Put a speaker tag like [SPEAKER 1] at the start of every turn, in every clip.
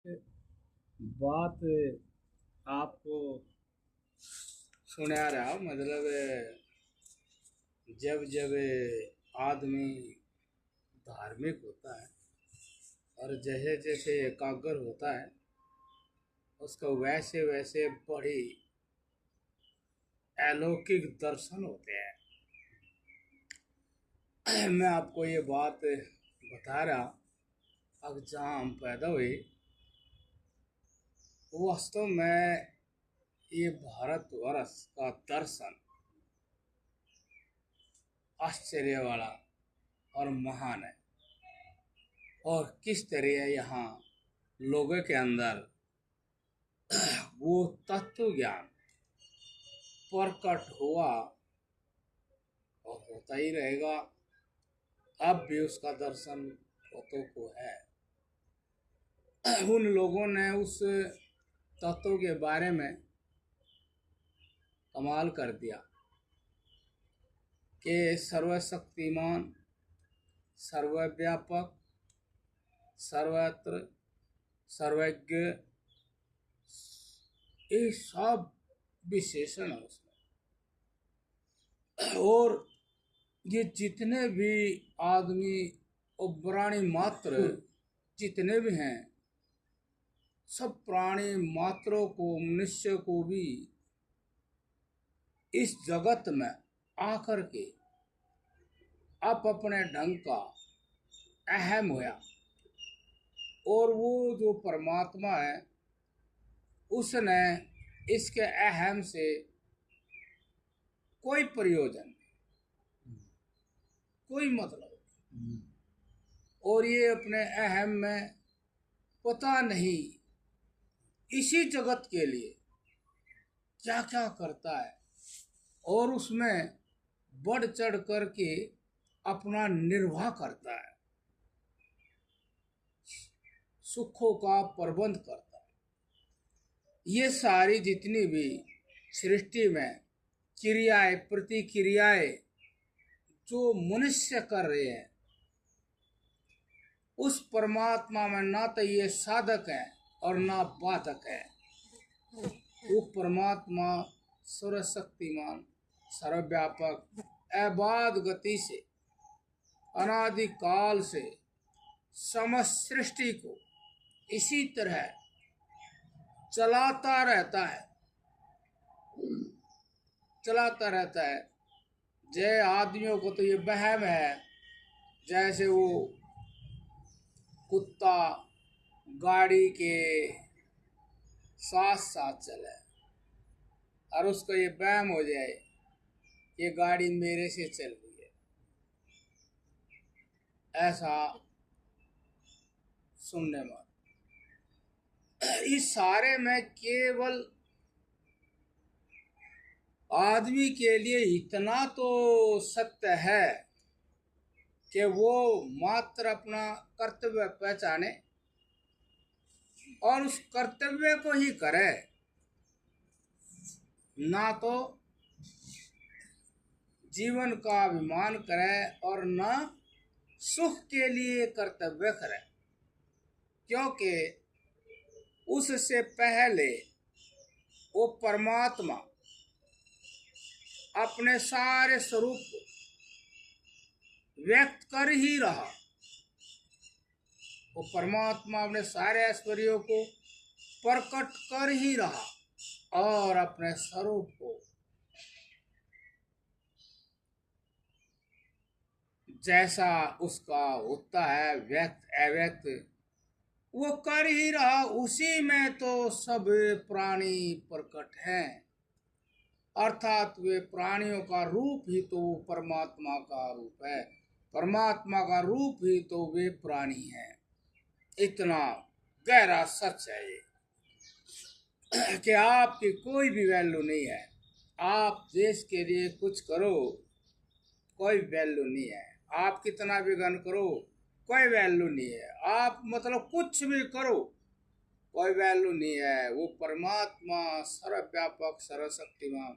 [SPEAKER 1] बात आपको सुना रहा मतलब जब जब आदमी धार्मिक होता है और जैसे जैसे एकाग्र होता है उसको वैसे वैसे बड़ी अलौकिक दर्शन होते हैं। मैं आपको ये बात बता रहा, अब जहाँ हम पैदा हुए वास्तव में ये भारतवर्ष का दर्शन आश्चर्य वाला और महान है। और किस तरह यहाँ लोगों के अंदर वो तत्व ज्ञान प्रकट हुआ और होता ही रहेगा। अब भी उसका दर्शन बहुतों को है। उन लोगों ने उस तत्व के बारे में कमाल कर दिया कि सर्वशक्तिमान, सर्वव्यापक, सर्वत्र, सर्वज्ञ, ये सब विशेषण है उसमें। और ये जितने भी आदमी और प्राणी मात्र जितने भी हैं, सब प्राणी मात्रों को, मनुष्य को भी इस जगत में आकर के आप अपने ढंग का अहम होया। और वो जो परमात्मा है उसने इसके अहम से कोई प्रयोजन, कोई मतलब, और ये अपने अहम में पता नहीं इसी जगत के लिए क्या क्या करता है और उसमें बढ़ चढ़ करके अपना निर्वाह करता है, सुखों का प्रबंध करता है। ये सारी जितनी भी सृष्टि में क्रियाएं प्रतिक्रियाएं जो मनुष्य कर रहे हैं, उस परमात्मा में ना तो ये साधक है और ना बाधक है। वो परमात्मा सर्वशक्तिमान, सर्वव्यापक, अबाध गति से अनादि काल से समस्त सृष्टि को इसी तरह चलाता रहता है, चलाता रहता है। जय आदमियों को तो ये वहम है जैसे वो कुत्ता गाड़ी के साथ साथ चले और उसको ये वहम हो जाए ये गाड़ी मेरे से चल रही है। ऐसा सुनने में इस सारे में केवल आदमी के लिए इतना तो सत्य है कि वो मात्र अपना कर्तव्य पहचाने और उस कर्तव्य को ही करे, ना तो जीवन का अभिमान करे और न सुख के लिए कर्तव्य करे। क्योंकि उससे पहले वो परमात्मा अपने सारे स्वरूप को व्यक्त कर ही रहा। वो परमात्मा अपने सारे ऐश्वर्यों को प्रकट कर ही रहा और अपने स्वरूप को जैसा उसका होता है व्यक्त अव्यक्त वो कर ही रहा। उसी में तो सब प्राणी प्रकट हैं, अर्थात वे प्राणियों का रूप ही तो परमात्मा का रूप है, परमात्मा का रूप ही तो वे प्राणी हैं। इतना गहरा सच है ये कि आपकी कोई भी वैल्यू नहीं है। आप देश के लिए कुछ करो, कोई वैल्यू नहीं है। आप कितना भी गन करो, कोई वैल्यू नहीं है। आप मतलब कुछ भी करो, कोई वैल्यू नहीं है। वो परमात्मा सर्वव्यापक सर्वशक्तिमान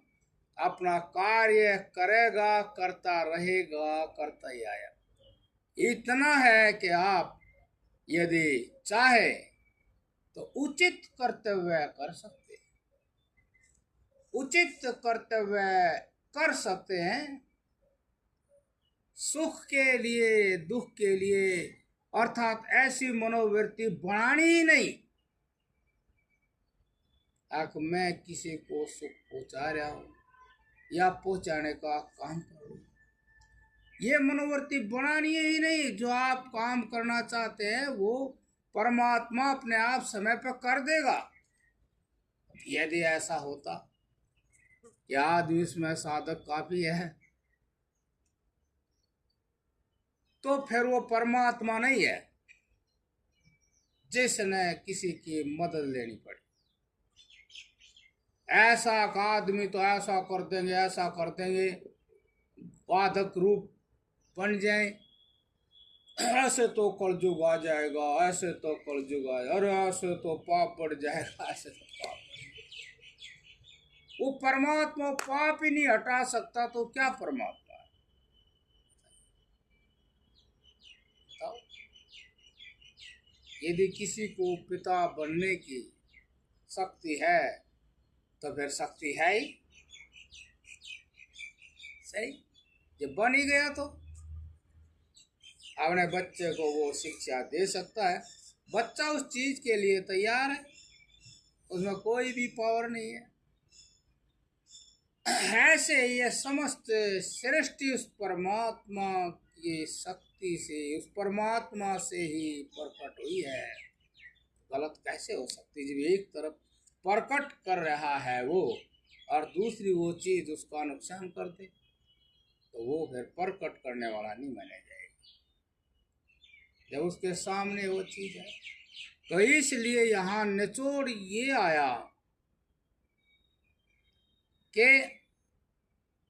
[SPEAKER 1] अपना कार्य करेगा, करता रहेगा, करता ही आया। इतना है कि आप यदि चाहे तो उचित कर्तव्य कर सकते हैं, उचित कर्तव्य कर सकते हैं, सुख के लिए दुख के लिए, अर्थात ऐसी मनोवृत्ति बनानी ही नहीं कि मैं किसी को सुख पहुंचा रहा हूं या पहुंचाने का काम करूं। ये मनोवृत्ति बनानी ही नहीं। जो आप काम करना चाहते हैं वो परमात्मा अपने आप समय पर कर देगा। यदि ऐसा होता, क्या आदमी इसमें साधक काफी है, तो फिर वो परमात्मा नहीं है जिसने किसी की मदद लेनी पड़ी। ऐसा आदमी तो ऐसा कर देंगे, ऐसा कर देंगे, बाधक रूप बन जाए, ऐसे तो कलयुग आ जाएगा, ऐसे तो कलयुग आ जाएगा, अरे ऐसे तो पाप बढ़ जाएगा, ऐसे तो पाप। वो परमात्मा पाप ही नहीं हटा सकता तो क्या परमात्मा है? बताओ। यदि किसी को पिता बनने की शक्ति है तो फिर शक्ति है ही सही। जब बन ही गया तो अपने बच्चे को वो शिक्षा दे सकता है। बच्चा उस चीज के लिए तैयार है, उसमें कोई भी पावर नहीं है। ऐसे ये समस्त सृष्टि उस परमात्मा की शक्ति से, उस परमात्मा से ही प्रकट हुई है। गलत कैसे हो सकती? जब एक तरफ प्रकट कर रहा है वो और दूसरी वो चीज उसका नुकसान कर दे तो वो फिर प्रकट करने वाला नहीं माना जाएगा जब उसके सामने वो चीज है। तो इसलिए यहाँ निचोड़ ये आया कि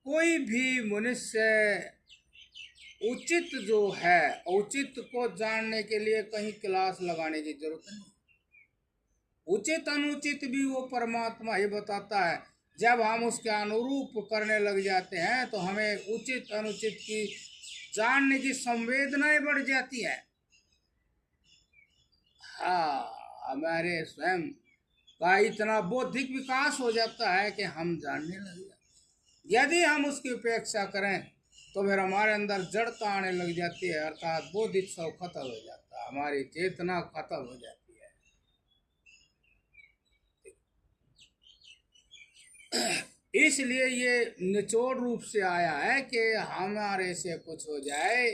[SPEAKER 1] कोई भी मनुष्य उचित जो है, उचित को जानने के लिए कहीं क्लास लगाने की जरूरत नहीं। उचित अनुचित भी वो परमात्मा ही बताता है। जब हम उसके अनुरूप करने लग जाते हैं तो हमें उचित अनुचित की जानने की संवेदनाएं बढ़ जाती है। हाँ, हमारे स्वयं का इतना बौद्धिक विकास हो जाता है कि हम जानने लग जाते। यदि हम उसकी उपेक्षा करें तो फिर हमारे अंदर जड़ता आने लग जाती है, अर्थात बौद्धिक सब खत्म हो जाता है, हमारी चेतना खत्म हो जाती है। इसलिए ये निचोड़ रूप से आया है कि हमारे से कुछ हो जाए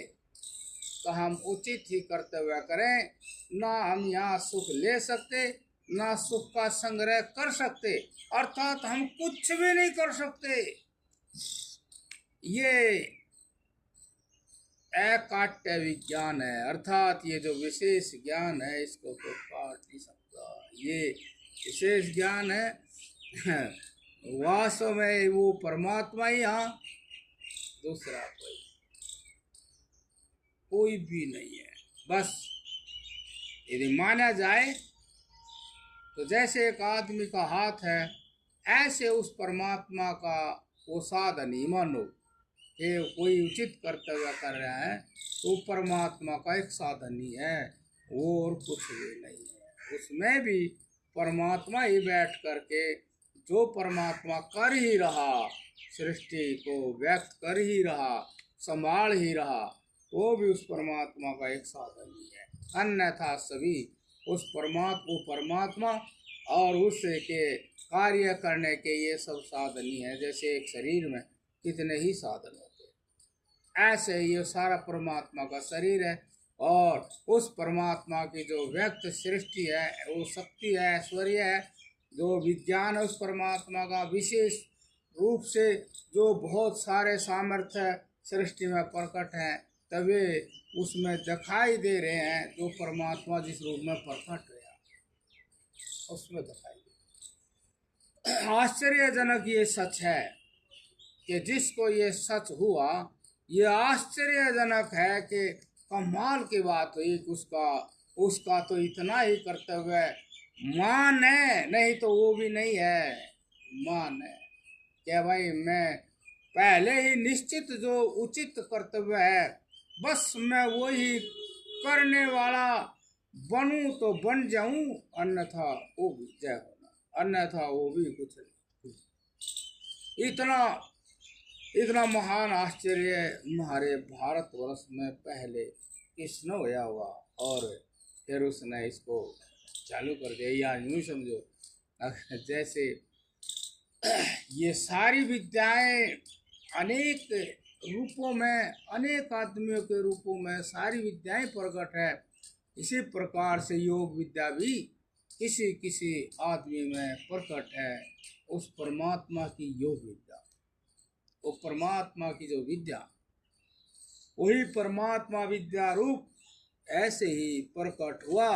[SPEAKER 1] तो हम उचित ही कर्तव्य करें। ना हम यहाँ सुख ले सकते, ना सुख का संग्रह कर सकते, अर्थात हम कुछ भी नहीं कर सकते। ये अकाट्य विज्ञान है, अर्थात ये जो विशेष ज्ञान है इसको कोई काट नहीं सकता। ये विशेष ज्ञान है। वास्तव में वो परमात्मा ही, हाँ, दूसरा कोई भी नहीं है। बस यदि माना जाए तो जैसे एक आदमी का हाथ है, ऐसे उस परमात्मा का वो साधन ही मानो कि कोई उचित कर्तव्य कर रहा है तो परमात्मा का एक साधन ही है, वो और कुछ भी नहीं है। उसमें भी परमात्मा ही बैठ करके जो परमात्मा कर ही रहा, सृष्टि को व्यक्त कर ही रहा, संभाल ही रहा, वो भी उस परमात्मा का एक साधन ही है। अन्यथा सभी उस परमात्मा और उसके कार्य करने के ये सब साधन ही है। जैसे एक शरीर में कितने ही साधन होते हैं, ऐसे ये सारा परमात्मा का शरीर है। और उस परमात्मा की जो व्यक्त सृष्टि है, वो शक्ति है, ऐश्वर्य है, जो विज्ञान है उस परमात्मा का विशेष रूप से जो बहुत सारे सामर्थ्य सृष्टि में प्रकट हैं, तभी उसमें दिखाई दे रहे हैं। जो परमात्मा जिस रूप में प्रकट हुआ उसमें दिखाई दे। आश्चर्यजनक ये सच है कि जिसको ये सच हुआ, ये आश्चर्यजनक है कि कमाल की बात हुई। उसका तो इतना ही कर्तव्य मान है, नहीं तो वो भी नहीं है, मान है कि भाई मैं पहले ही निश्चित जो उचित कर्तव्य है बस मैं वही करने वाला बनूं तो बन जाऊं, अन्यथा वो भी जय होना, अन्यथा वो भी कुछ नहीं। इतना इतना महान आश्चर्य हमारे भारतवर्ष में पहले किसने होया हुआ, और फिर उसने इसको चालू कर दिया। या यूं समझो जैसे ये सारी विद्याएं अनेक रूपों में, अनेक आदमियों के रूपों में सारी विद्याएं प्रकट है, इसी प्रकार से योग विद्या भी किसी किसी आदमी में प्रकट है। उस परमात्मा की योग विद्या, वो परमात्मा की जो विद्या, वही परमात्मा विद्या रूप ऐसे ही प्रकट हुआ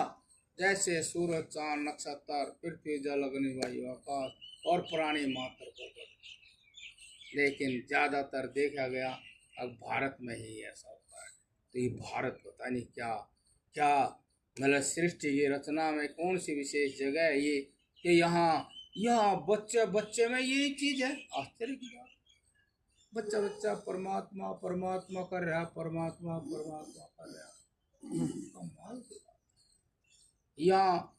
[SPEAKER 1] जैसे सूरज, चांद, नक्षत्र, पृथ्वी, जल, अग्नि, वायु, आकाश और प्राणी मात्र प्रकट। लेकिन ज्यादातर देखा गया अब भारत में ही ऐसा होता है। तो ये भारत पता नहीं क्या क्या, मतलब सृष्टि की रचना में कौन सी विशेष जगह है ये कि यहाँ यहाँ बच्चे बच्चे में यही चीज है। आश्चर्य की बात, बच्चा बच्चा परमात्मा परमात्मा कर रहा, परमात्मा परमात्मा कर रहा। कमाल की बात। यहाँ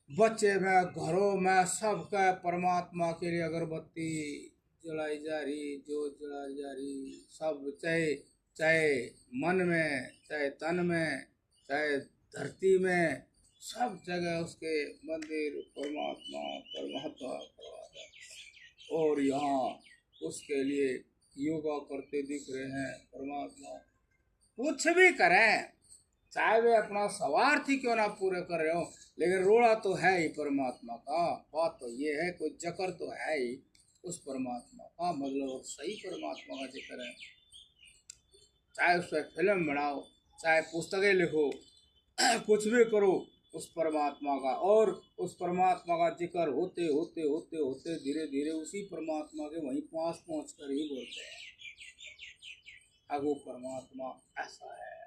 [SPEAKER 1] बच्चे में, घरों में सबका परमात्मा के लिए अगरबत्ती जलाई जा रही, जोत जलाई जा रही, सब चाहे चाहे मन में, चाहे तन में, चाहे धरती में, सब जगह उसके मंदिर परमात्मा परमात्मा परमात्मा। और यहाँ उसके लिए योगा करते दिख रहे हैं परमात्मा। कुछ भी करें, चाहे वे अपना स्वार्थ ही क्यों ना पूरे कर रहे हो, लेकिन रोड़ा तो है ही परमात्मा का। बात तो ये है, कोई चक्कर तो है ही उस परमात्मा का, मतलब सही परमात्मा का जिक्र है। चाहे उस पर फिल्म बनाओ, चाहे पुस्तकें लिखो, कुछ भी करो उस परमात्मा का, और उस परमात्मा का जिक्र होते होते होते होते धीरे धीरे उसी परमात्मा के वहीं पास पहुँच कर ही बोलते हैं अब वो परमात्मा ऐसा है,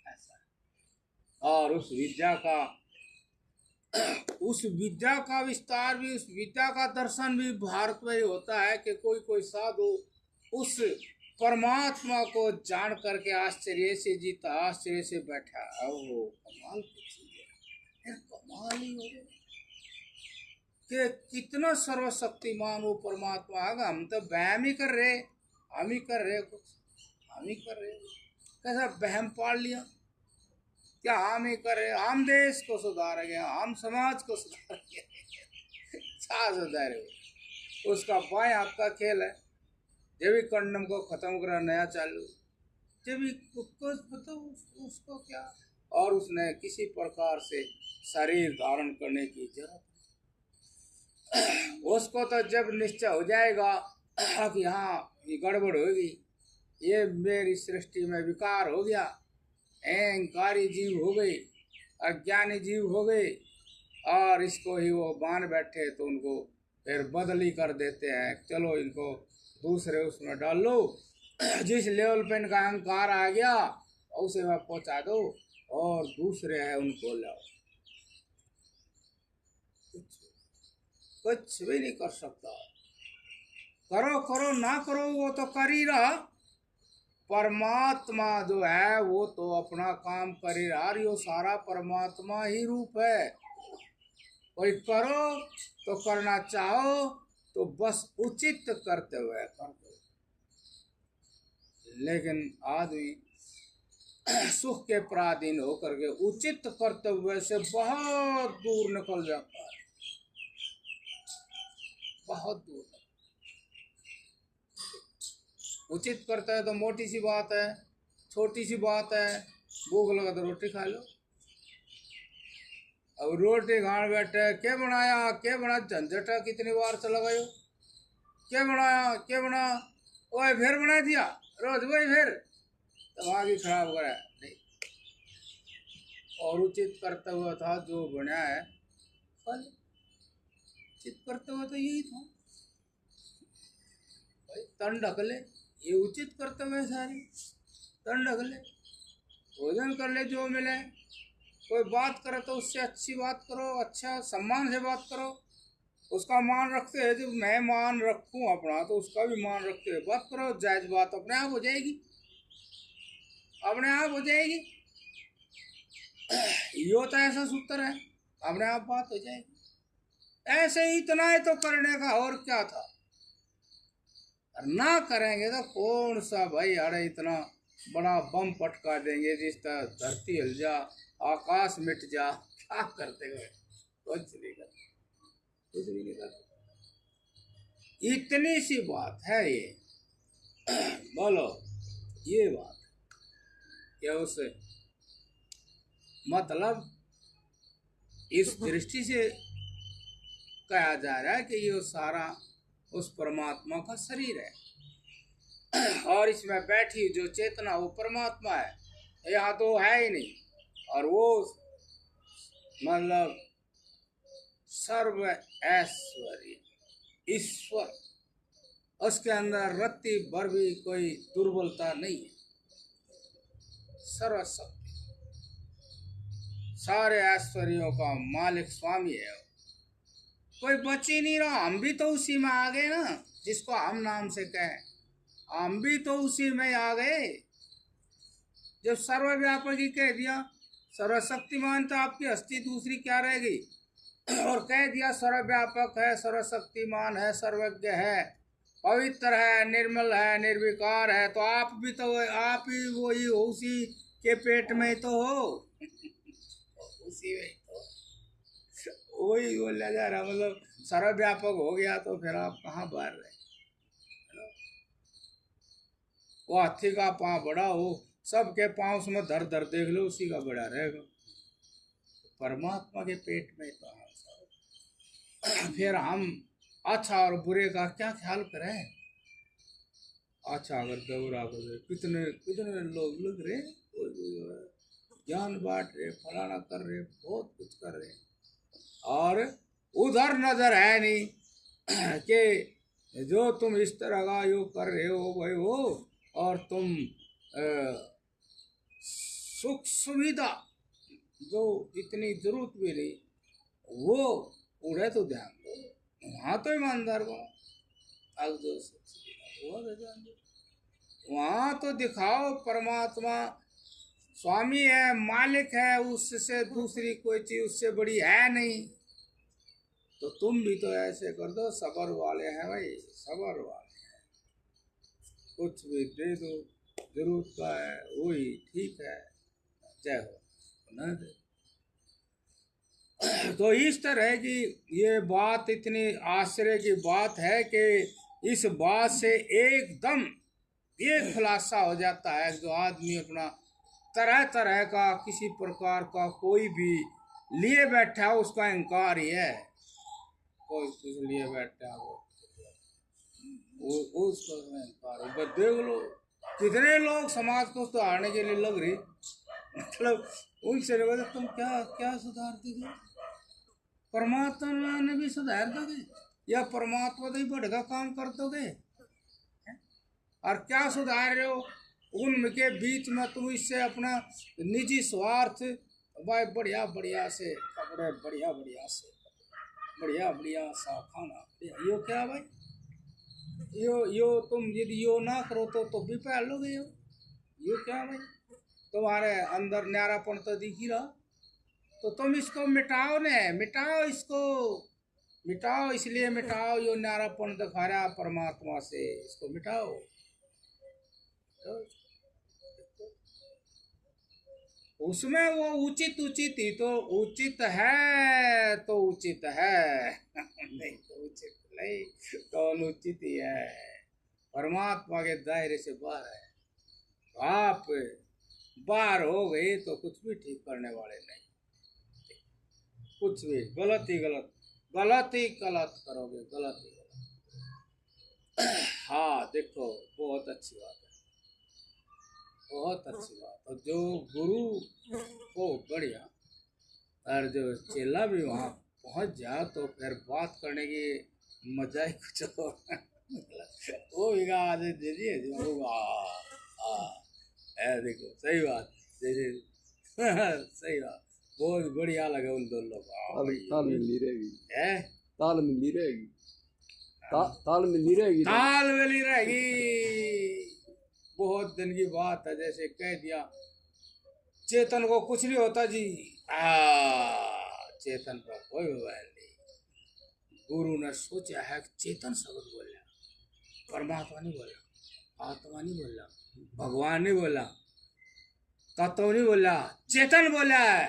[SPEAKER 1] ऐसा है। और उस विद्या का विस्तार भी, उस विद्या का दर्शन भी भारत में ही होता है कि कोई कोई साधु उस परमात्मा को जान करके आश्चर्य से जीता, आश्चर्य से बैठा। ओ कमाल की चीज है, कमाल ही हो कि कितना सर्वशक्तिमान वो परमात्मा है। हम तो वहम ही कर रहे, हम ही कर रहे, कुछ हम ही कर रहे। कैसा वहम पाल लिया, क्या हम ही कर रहे, हम देश को सुधारेंगे, हम समाज को सुधारेंगे। क्या सुधारे, उसका बाएं हाथ का खेल है। जब भी कंडम को खत्म करा, नया चालू, जब भी कुछ बताओ उसको क्या। और उसने किसी प्रकार से शरीर धारण करने की जरूरत, उसको तो जब निश्चय हो जाएगा कि हाँ ये गड़बड़ होगी, ये मेरी सृष्टि में विकार हो गया, अहंकारी जीव हो गई, अज्ञानी जीव हो गई, और इसको ही वो मान बैठे, तो उनको फिर बदली कर देते हैं। चलो इनको दूसरे उसमें डाल लो, जिस लेवल पे इनका अहंकार आ गया उसे मैं पहुंचा दो, और दूसरे है उनको लाओ। कुछ भी नहीं कर सकता। करो करो ना करो वो तो कर ही रहा, परमात्मा जो है वो तो अपना काम कर ही रहा। यो सारा परमात्मा ही रूप है। कोई करो तो करना चाहो तो बस उचित करते हुए करते, लेकिन आदमी सुख के पराधीन होकर के उचित कर्तव्य से बहुत दूर निकल जाता है, बहुत दूर। उचित करता है तो मोटी सी बात है, छोटी सी बात है, भूख लगा तो रोटी खा लो। अब रोटी खाने बैठे, क्या बनाया क्या बना, झंझटा कितनी बार चला गयो, क्या बनाया क्या बना, वही फिर बना दिया, रोज वही फिर, दिमाग ही खराब करा नहीं। और उचित करता हुआ था जो बना है, उचित करता हुआ तो यही था भाई, तन ढक ले, ये उचित कर्तव्य है सारी। तन ढक ले, भोजन कर ले जो मिले, कोई बात करे तो उससे अच्छी बात करो, अच्छा सम्मान से बात करो, उसका मान रखते हैं। जब मैं मान रखूं अपना तो उसका भी मान रखते हुए बात करो, जायज बात अपने आप हो जाएगी, अपने आप हो जाएगी। यो तो ऐसा सूत्र है, अपने आप बात हो जाएगी। ऐसे ही इतना ही तो करने का, और क्या था। और ना करेंगे तो कौन सा भाई, अरे इतना बड़ा बम पटका देंगे जिस तरह धरती हिल जा, आकाश मिट जा, क्या करते हुए, कुछ नहीं करते, कुछ भी नहीं करते। इतनी सी बात है ये। बोलो, ये बात क्या उसे मतलब इस दृष्टि से कहा जा रहा है कि ये सारा उस परमात्मा का शरीर है, और इसमें बैठी जो चेतना वो परमात्मा है, यहाँ तो है ही नहीं। और वो मतलब सर्व ऐश्वर्य ईश्वर, उसके अंदर रत्ती भर भी कोई दुर्बलता नहीं है, सर्वशक्ति, सारे ऐश्वर्यों का मालिक स्वामी है, कोई बच ही नहीं रहा। हम भी तो उसी में आ गए ना, जिसको हम नाम से कहें, हम भी तो उसी में आ गए। जब सर्वव्यापक ही कह दिया, सर्वशक्तिमान, तो आपकी हस्ती दूसरी क्या रहेगी। और कह दिया सर्वव्यापक है, सर्वशक्तिमान है, सर्वज्ञ है, पवित्र है, निर्मल है, निर्विकार है, तो आप भी तो आप ही वही हो, उसी के पेट में तो हो, उसी में तो वही बोला जा रहा। मतलब सर्वव्यापक हो गया तो फिर आप कहाँ बाहर रहे। वो हाथी का पाँव बड़ा हो, सबके पाँव उसमें धर धर देख लो, उसी का बड़ा रहेगा। परमात्मा के पेट में तो फिर हम अच्छा और बुरे का क्या ख्याल करें। अच्छा अगर दौरा करे, कितने कितने लोग लग रहे, ज्ञान बांट रहे, फलाना कर रहे, बहुत कुछ कर रहे, और उधर नजर है नहीं कि जो तुम इस तरह का योग कर रहे हो भाई वो, और तुम सुख सुविधा जो इतनी जरूरत भी नहीं, वो उड़े तो ध्यान दो, वहाँ तो ईमानदार बनो। अब जो वहाँ तो दिखाओ परमात्मा स्वामी है, मालिक है, उससे दूसरी कोई चीज उससे बड़ी है नहीं। तो तुम भी तो ऐसे कर दो, सबर वाले हैं भाई, सबर वाले हैं, कुछ भी दे दो, जरूरत का है वही ठीक है, जय हो न दे। तो इस तरह की ये बात इतनी आश्चर्य की बात है कि इस बात से एकदम ये खुलासा हो जाता है, जो आदमी अपना तरह तरह का किसी प्रकार का कोई भी लिए बैठा है, उसका अहंकार ही है। कोई कुछ लिए बैठा है वो उसका अहंकार। देख लो कितने लोग समाज को सुधारने के लिए लग रही, मतलब उनसे लगा तुम क्या क्या सुधार दोगे, परमात्मा ने भी सुधार दोगे या परमात्मा तो ही बढ़ेगा काम कर दोगे, और क्या सुधार रहे हो। उनके बीच में तुम इससे अपना निजी स्वार्थ, भाई बढ़िया बढ़िया से कपड़े, बढ़िया बढ़िया से बढ़िया बढ़िया सा खाना, यो क्या भाई, यो तुम यदि यो ना करो तो भी पहन लोगे। यो क्या भाई, तुम्हारे अंदर न्यारापन तो दिख ही रहा, तो तुम इसको मिटाओ ने, मिटाओ इसको, मिटाओ, इसलिए मिटाओ, यो न्यारापन दिखा रहा परमात्मा से, इसको मिटाओ। उसमें वो उचित उचित ही तो उचित है, तो उचित है नहीं तो उचित नहीं, कौन उचित ही है, परमात्मा के दायरे से बाहर है। आप बाहर हो गए तो कुछ भी ठीक करने वाले नहीं, कुछ भी गलत ही गलत, गलत ही गलत करोगे, गलत ही गलत। हाँ देखो बहुत अच्छी बात है, बहुत अच्छी बात। और जो गुरु को बढ़िया, और जो चेला भी वहाँ पहुँच जा तो फिर बात करने की मजा ही कुछ हो। वो बिगा दीजिए देखो सही बात, सही बात, बहुत बढ़िया लगे उन दोनों को।
[SPEAKER 2] ताल मिली रहेगी,
[SPEAKER 1] है
[SPEAKER 2] ताल मिली रहेगी, ताल मिली रहेगी,
[SPEAKER 1] ताल मिली रहेगी। बहुत दिन की बात है, जैसे कह दिया चेतन को कुछ नहीं होता जी। चेतन पर कोई मोबाइल नहीं। गुरु ने सोचा है कि चेतन शब्द बोला, परमात्मा नहीं बोला, आत्मा नहीं बोला, भगवान नहीं बोला, तत्व नहीं बोला, चेतन बोला है।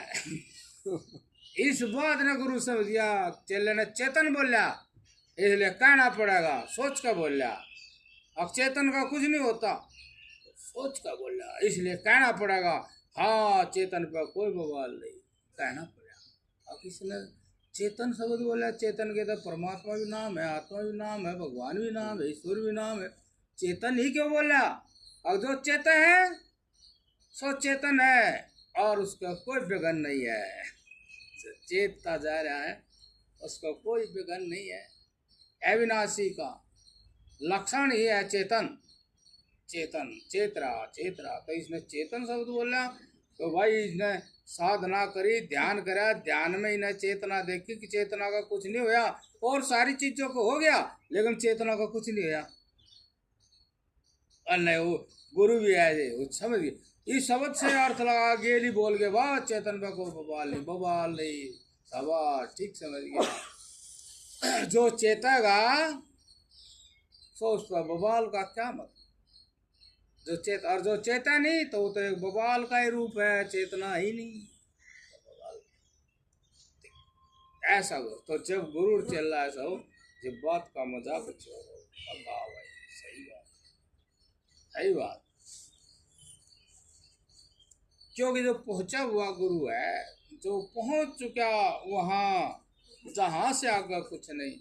[SPEAKER 1] इस बात ने गुरु समझ गया, चेले ने चेतन बोला, इसलिए कहना पड़ेगा, सोच कर बोला। अब चेतन का कुछ नहीं होता, सोच कर बोला, इसलिए कहना पड़ेगा। हाँ, चेतन पर कोई बवाल नहीं, कहना पड़ेगा। अब किसने चेतन शब्द बोला? चेतन के तो परमात्मा भी नाम है, आत्मा भी नाम है, भगवान भी नाम है, ईश्वर भी नाम है, चेतन ही क्यों बोला? और जो चेतन है सो चेतन है, और उसका कोई विघन नहीं है। चेतता जा रहा है, उसका कोई विघन नहीं है। अविनाशी का लक्षण ही है चेतन। चेतन चेतरा चेतरा, तो इसने चेतन शब्द बोला तो भाई इसने साधना करी, ध्यान करा, ध्यान में इन्हें चेतना देखी कि चेतना का कुछ नहीं होया, और सारी चीजों को हो गया लेकिन चेतना का कुछ नहीं होया। और नहीं, वो गुरु भी है, वो समझ गए इस शब्द से अर्थ लगा, गेली बोल के वाह चेतन पे को बवाल नहीं, बवाल नहीं, शाबाश, ठीक समझ गया। जो चेतेगा सो उसका बवाल का क्या मतलब? जो चेत और जो चेता नहीं तो वो तो एक बवाल का ही रूप है, चेतना ही नहीं। ऐसा हो तो जब गुरु चल रहा है ऐसा जब बात का मजाक छोड़ो, भाई सही बात, सही बात। क्योंकि जो पहुंचा हुआ गुरु है, जो पहुंच चुका वहां जहां से आगे कुछ नहीं,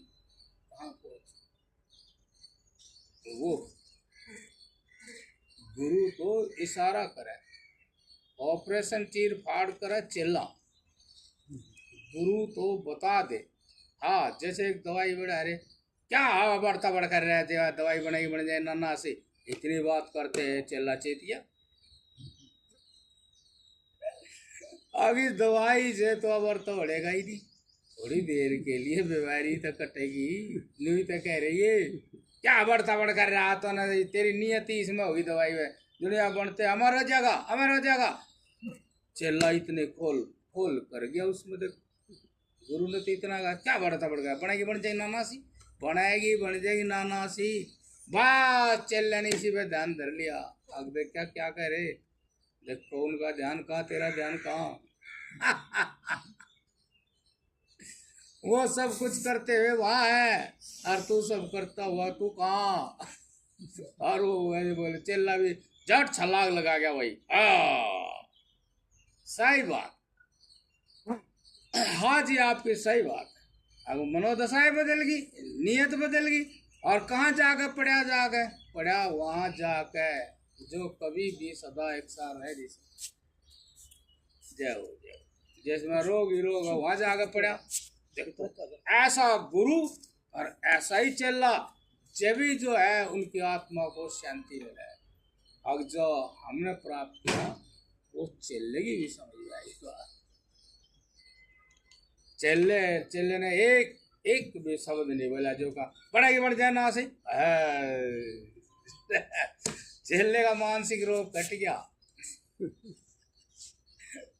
[SPEAKER 1] वहां पहुंच तो वो गुरु तो इशारा करे, ऑपरेशन चीर फाड़ करे चिल्ला, गुरु तो बता दे। हाँ, जैसे एक दवाई बना रहे, क्या हवा बढ़ता बढ़ कर रहे थे, दवाई बनाई बन जाए नन्ना से, इतनी बात करते हैं चिल्ला चेतिया। अब इस दवाई से तो अब तो बढ़ेगा ही नहीं, थोड़ी देर के लिए बीमारी तो कटेगी। न्यू तो कह रही है क्या बढ़ता बढ़ कर रहा, तो ना तेरी नियति इसमें होगी, दवाई में दुनिया बनते हमारा जगह, हमारा जगह। चिल्ला इतने खोल खोल कर गया उसमें, देख गुरु ने तो इतना कहा, क्या बढ़ता बढ़ गया, बनेगी बन जाएगी नानासी, बनाएगी बन जाएगी नानासी। बस चिल्ला ने इसी पे ध्यान धर लिया। अब देख क्या क्या कह रहे, देखो उनका ध्यान कहाँ, तेरा ध्यान कहाँ। वो सब कुछ करते हुए वहां है, और तू सब करता हुआ तू कहाँ। और वो बोले चिल्ला भी झट छलांग लगा गया भाई। सही बात, हाँ जी आपकी सही बात है। अब मनोदशाएं बदल गई, नियत बदल गई, और कहाँ जाकर पड़ा, जाकर पड़ा वहां जाकर जो कभी भी सदा एक साथ है, जय हो जय, जिसमें रोग ही रोग है वहां जाकर पड़ा। ऐसा गुरु और ऐसा ही चल जब भी जो है उनकी आत्मा को शांति मिले। अब जो हमने प्राप्त किया वो चलेगी भी, समझ आई बात। चेले ने एक भी शब्द नहीं बोला, जो का पढ़ाई बढ़ जाना से चेले का मानसिक रोग कट गया।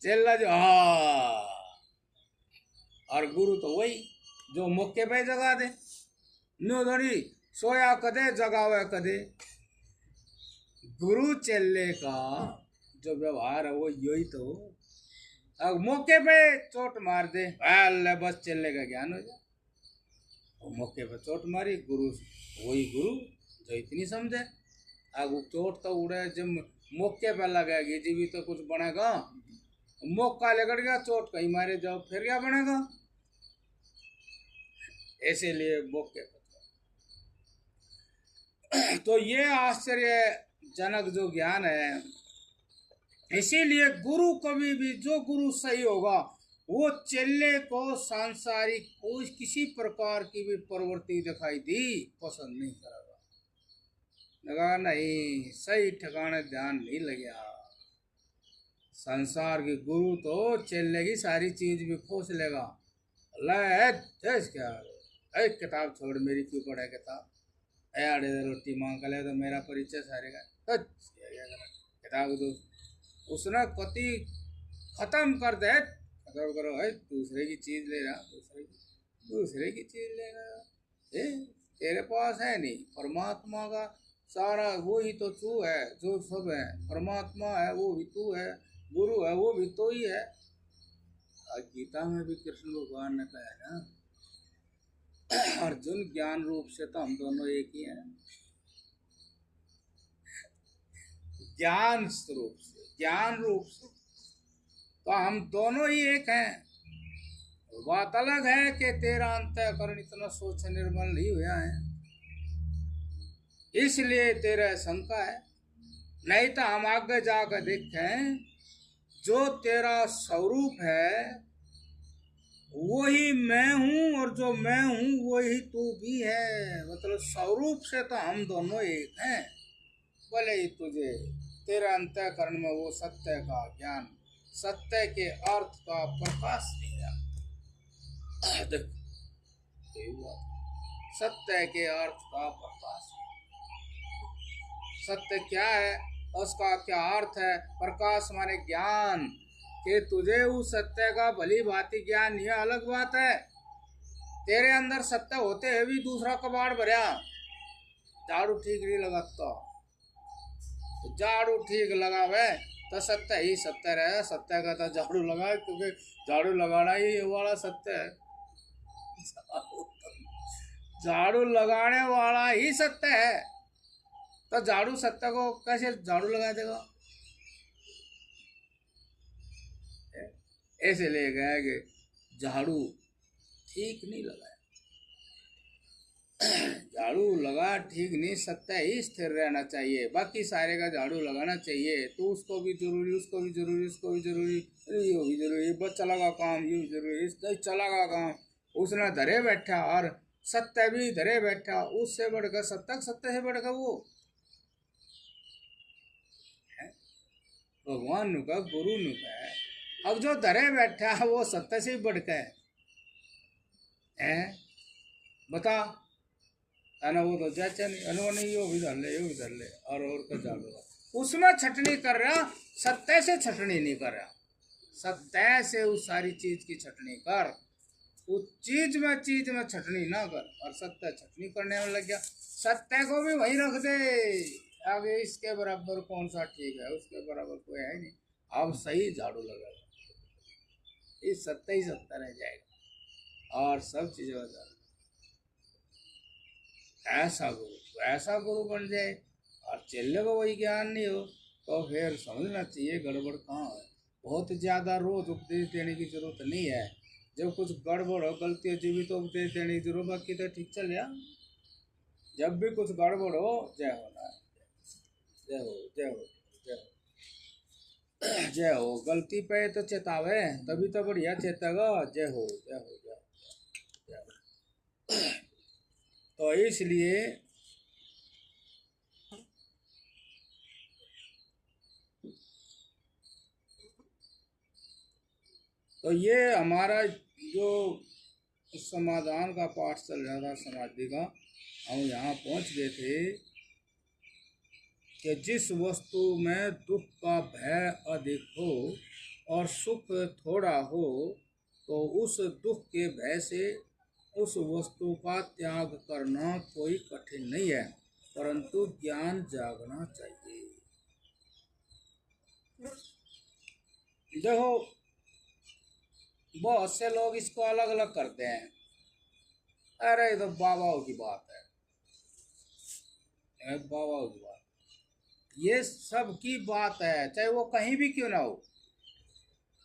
[SPEAKER 1] चेला जो और गुरु तो वही जो मौके पे जगा दे, नो धनी सोया कदे जगावे कदे। गुरु चेले का जो व्यवहार है वो यही तो, अब मौके पे चोट मार दे बस चलने का ज्ञान हो जाए। और मौके पे चोट मारी, गुरु वही गुरु जो इतनी समझे। अब चोट तो उड़े, जब मौके पे लगेगी जी भी तो कुछ बनेगा। मौका लगड़ गया, चोट कहीं मारे जाओ फिर क्या बनेगा। इसीलिए मौके पे तो ये आश्चर्यजनक जो ज्ञान है। इसीलिए गुरु कभी भी, जो गुरु सही होगा वो चेले को सांसारिक कोई किसी प्रकार की भी प्रवृत्ति दिखाई दी पसंद नहीं करेगा, लगा नहीं, सही ठिकाने ध्यान नहीं लगा। संसार के गुरु तो चेले की सारी चीज भी खोस लेगा। क्या एक किताब छोड़, मेरी क्यों पढ़े किताब, अरे रोटी मांग कर ले तो मेरा परिचय सारेगा। किताब तो उसने कति खत्म कर दे, खत्म करो है, दूसरे की चीज ले रहा, दूसरे की चीज ले रहा है, तेरे पास है नहीं। परमात्मा का सारा वो ही तो तू है, जो सब है परमात्मा है वो भी तू है, गुरु है वो भी तो ही है। और गीता में भी कृष्ण भगवान ने कहा है ना, अर्जुन ज्ञान रूप से तो हम दोनों एक ही हैं, ज्ञान स्वरूप से, ज्ञान रूप से तो हम दोनों ही एक हैं। बात अलग है कि तेरा अंतःकरण इतना सोच निर्मल नहीं हुआ है, इसलिए तेरा शंका है। नहीं तो हम आगे जाकर देखें, जो तेरा स्वरूप है वही मैं हूं, और जो मैं हूं वही तू भी है। मतलब स्वरूप से तो हम दोनों एक हैं, भले ही तुझे तेरे अंतःकरण में वो सत्य का ज्ञान, सत्य के अर्थ का प्रकाश नहीं है। सत्य के अर्थ का प्रकाश, सत्य क्या है, उसका क्या अर्थ है। प्रकाश माने ज्ञान, कि तुझे उस सत्य का भली भांति ज्ञान नहीं है अलग बात है। तेरे अंदर सत्य होते हुए भी दूसरा कबाड़ भरा, झाड़ू ठीक नहीं लगाता, तो झाड़ू ठीक लगावे तो सत्य ही सत्य रहे। सत्य का तो झाड़ू लगाए, क्योंकि झाड़ू लगाना ही ये वाला सत्य है, झाड़ू लगाने वाला ही सत्य है। तो झाड़ू सत्य को कैसे झाड़ू लगा देगा। ऐसे ले गए कि झाड़ू ठीक नहीं लगाया, झाड़ू लगा ठीक नहीं, सत्य ही स्थिर रहना चाहिए, बाकी सारे का झाड़ू लगाना चाहिए। तो उसको भी जरूरी, उसको भी जरूरी, उसको भी जरूरी, ये भी जरूरी, बस चलागा काम, ये भी जरूरी, इसका चलागा काम। उसने धरे बैठा और सत्य भी धरे बैठा, उससे बढ़कर सत्य, सत्य से बढ़कर वो भगवान नु का, गुरु नु का। अब जो धरे बैठा वो सत्य से बढ़कर है, बता अना वो तो जाचा नहीं, अनु नहीं, यो भी धर ले, यो भी धर ले, और का झाड़ू उसमें छटनी कर रहा, सत्य से छटनी नहीं कर रहा। सत्य से उस सारी चीज की छटनी कर, उस चीज में छटनी ना कर। और सत्य छटनी करने में लग गया, सत्य को भी वहीं रख दे, आगे इसके बराबर कौन सा ठीक है, उसके बराबर कोई है नहीं। अब सही झाड़ू लगा, इस सत्य ही सत्य रह जाएगा और सब चीजों का ऐसा गुरु बन जाए। और चेले को वही ज्ञान नहीं हो तो फिर समझना चाहिए गड़बड़ कहाँ है। बहुत ज़्यादा रोज उपदेश देने की जरूरत नहीं है, जब कुछ गड़बड़ हो, गलती हो, जीवित तो उपदेश देने की जरूरत, बाकी तो ठीक चल या। जब भी कुछ गड़बड़ हो, जय हो ना, जय हो, जय हो, जय हो, जय हो। गलती पे तो चेतावे, तभी तो बढ़िया चेतेगा। जय हो, जय हो, जय हो, जय हो। तो इसलिए तो ये हमारा जो समाधान का पाठ चल रहा था समाधि का, हम यहाँ पहुँच गए थे कि जिस वस्तु में दुख का भय अधिक हो और सुख थोड़ा हो, तो उस दुख के भय से उस वस्तु का त्याग करना कोई कठिन नहीं है, परंतु ज्ञान जागना चाहिए। देखो बहुत से लोग इसको अलग अलग करते हैं, अरे ये तो बाबाओं की बात है, बाबाओं की बात, ये सब की बात है, चाहे वो कहीं भी क्यों ना हो,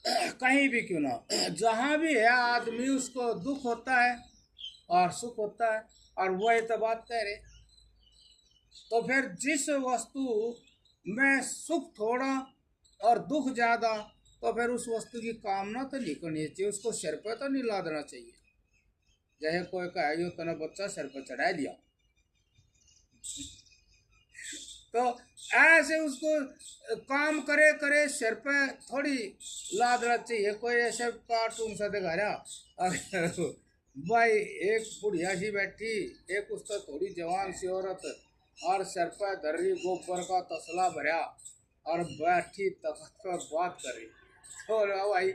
[SPEAKER 1] कहीं भी क्यों ना हो, जहाँ भी है आदमी उसको दुख होता है और सुख होता है, और वही तो बात कह रहे। तो फिर जिस वस्तु में सुख थोड़ा और दुख ज्यादा, तो फिर उस वस्तु की कामना तो नहीं करनी चाहिए, उसको सिर पर तो नहीं ला देना चाहिए। जैसे कोई कहे यो तना बच्चा सिर पर चढ़ा लिया, तो ऐसे उसको काम करे करे सिर पे थोड़ी ला देना चाहिए। कोई ऐसे कार्टून सा दिखा रहा, भाई एक बुढ़िया सी बैठी, एक उसका थोड़ी जवान सी औरत, और सिर पर धर रही गोबर का तसला भरा और बैठी तख्त पर बात कर रही, तो भाई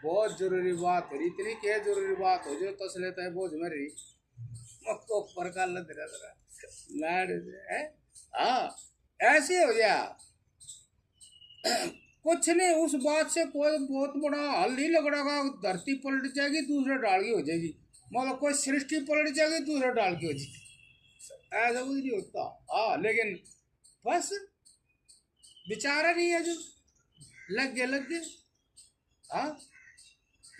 [SPEAKER 1] बहुत जरूरी बात है, इतनी क्या जरूरी बात हो जो तस लेता है बोझ मेरी मक्को ऊपर का लग रहा लाड़ है। हाँ ऐसे हो गया। कुछ नहीं, उस बात से कोई बहुत बड़ा हल नहीं लगेगा। धरती पलट जाएगी दूसरा डाल की हो जाएगी, मतलब कोई सृष्टि पलट जाएगी दूसरा डाल की हो जाएगी, ऐसा कुछ नहीं होता। हाँ लेकिन बस बेचारा नहीं है जो लग गए लग गए। हाँ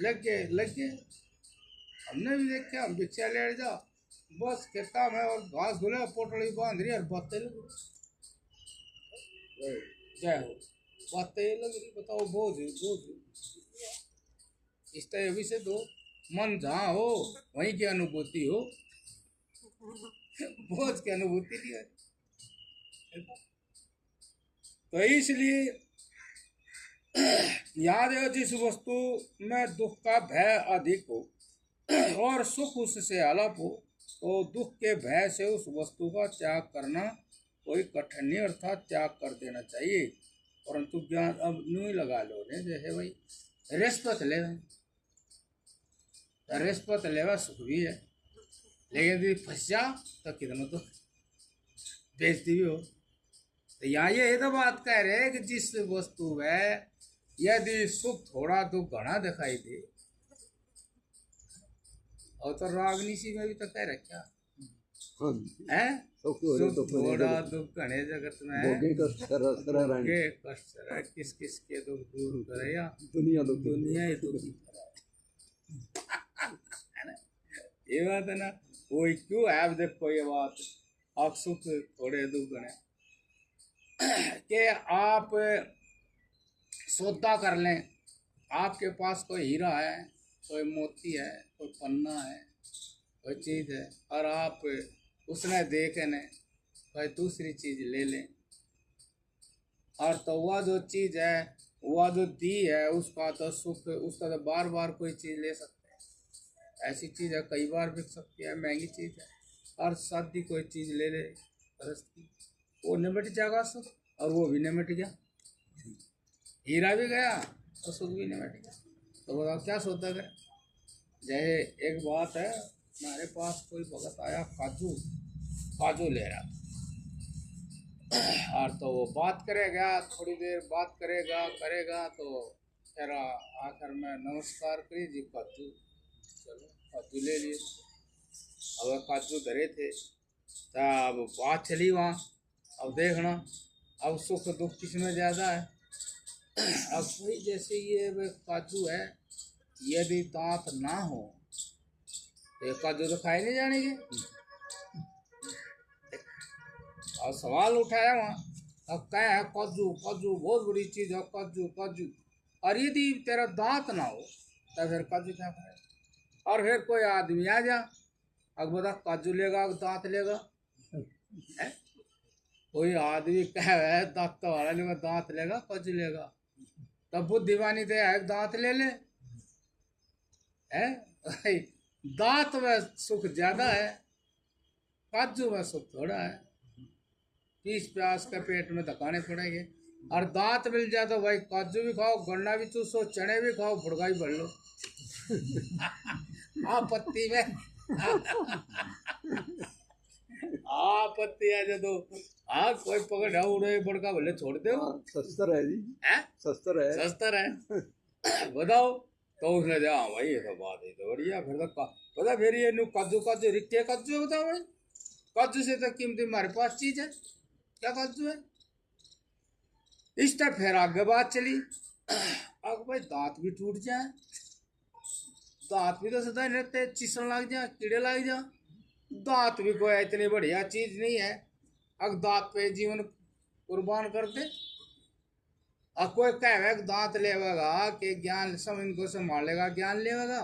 [SPEAKER 1] लग गए लग गए। हमने भी देखे, हम भिक्षा ले जाओ बस खेता में और घास धुले पोटली बांध रही और बातें लग जय हो, बातें लग रही। बताओ बोझ बोझ इस तरह से दो मन जहाँ हो वहीं की अनुभूति हो, बोझ की अनुभूति नहीं है। तो इसलिए याद है जिस वस्तु में दुख का भय अधिक हो और सुख उससे अलग हो तो दुख के भय से उस वस्तु का त्याग करना कोई कठिन नहीं, अर्थात त्याग कर देना चाहिए। परंतु ज्ञान अब यूं ही लगा लो ने जैसे भाई रेस्पत ले रेस्पत लेवा सुख भी है, लेकिन यदि फंस जा तो कितना तो बेइज्जती भी हो। तो यहाँ ये तो बात कह रहे हैं कि जिस वस्तु में यदि सुख थोड़ा तो घना दिखाई दे, और तो रागनीसी में भी तो कह रखा है सुख थोड़ा दुख घने जगत में कष्ट किस किस के दुख दूर करे या दुनिया ही दुखी करे। ये बात है ना, कोई क्यों है। अब देखो ये बात, आप सुख थोड़े दुख घने कि आप सौदा कर लें, आपके पास कोई हीरा है, कोई मोती है, कोई पन्ना है, कोई चीज़ है, और आप उसने देखे ने कोई दूसरी चीज़ ले लें, और तो वह जो चीज़ है वह जो दी है उसका तो सुख, उसका तो बार बार कोई चीज़ ले सकते हैं। ऐसी चीज़ है कई बार बिक सकती है, महंगी चीज़ है, और शादी कोई चीज़ ले ले रस्ती वो निमट जाएगा सुख, और वो भी निमट गया, हीरा भी गया और सुख भी निमट गया। तो बताओ क्या सोचता है। जैसे एक बात है, हमारे पास कोई भगत आया काजू काजू ले रहा, और तो वो बात करेगा, थोड़ी देर बात करेगा करेगा तो फिर आखिर में नमस्कार करी जी काजू, चलो काजू ले लिए। अब काजू धरे थे तब बात चली वहाँ, अब देखना अब सुख दुख किसमें ज़्यादा है। अब वही जैसे ये काजू है, यदि दांत ना हो तो ये काजू तो खाए नहीं जानेंगे। और सवाल उठाया वहाँ, अब क्या है काजू काजू बहुत बड़ी चीज़ है काजू काजू, और यदि तेरा दांत ना हो तो फिर काजू क्या खाए। और फिर कोई आदमी आ जा, अब बता काजू लेगा दांत लेगा है? कोई आदमी कह है दांत वाला लेगा दांत लेगा काजू लेगा, तब बुद्धिमानी दे है दांत ले ले है। दांत में सुख ज्यादा है, काजू में सुख थोड़ा है। 30 प्यास के पेट में धकाने पड़ेंगे, और दांत मिल जाए तो भाई काजू भी खाओ, गन्ना भी चूसो, चने भी खाओ, फुड़का भी भर लो। आपत्ति में आपत्ति है जो हाँ कोई पकड़ उड़े बड़का भले छोड़ दो,
[SPEAKER 2] सस्तर है जी, सस्तर है
[SPEAKER 1] सस्तर है। बताओ तो उसने जा भाई ये तो बात है तो बढ़िया, फिर तो पता फिर ये नु काजू काजू रिक्के काजू बताओ भाई, काजू से तो कीमती हमारे पास चीज है, क्या काजू है। इस टाइप फिर आगे बात चली, अब भाई दांत भी टूट जाए, दांत भी तो सदा रहते चिसन लग जाए, कीड़े लग जाए, दांत भी कोई इतनी बढ़िया चीज नहीं है, अब दांत पे जीवन कुर्बान कर दे। अब कोई कहेगा दांत लेगा कि ज्ञान सब इनको संभालेगा ज्ञान लेगा,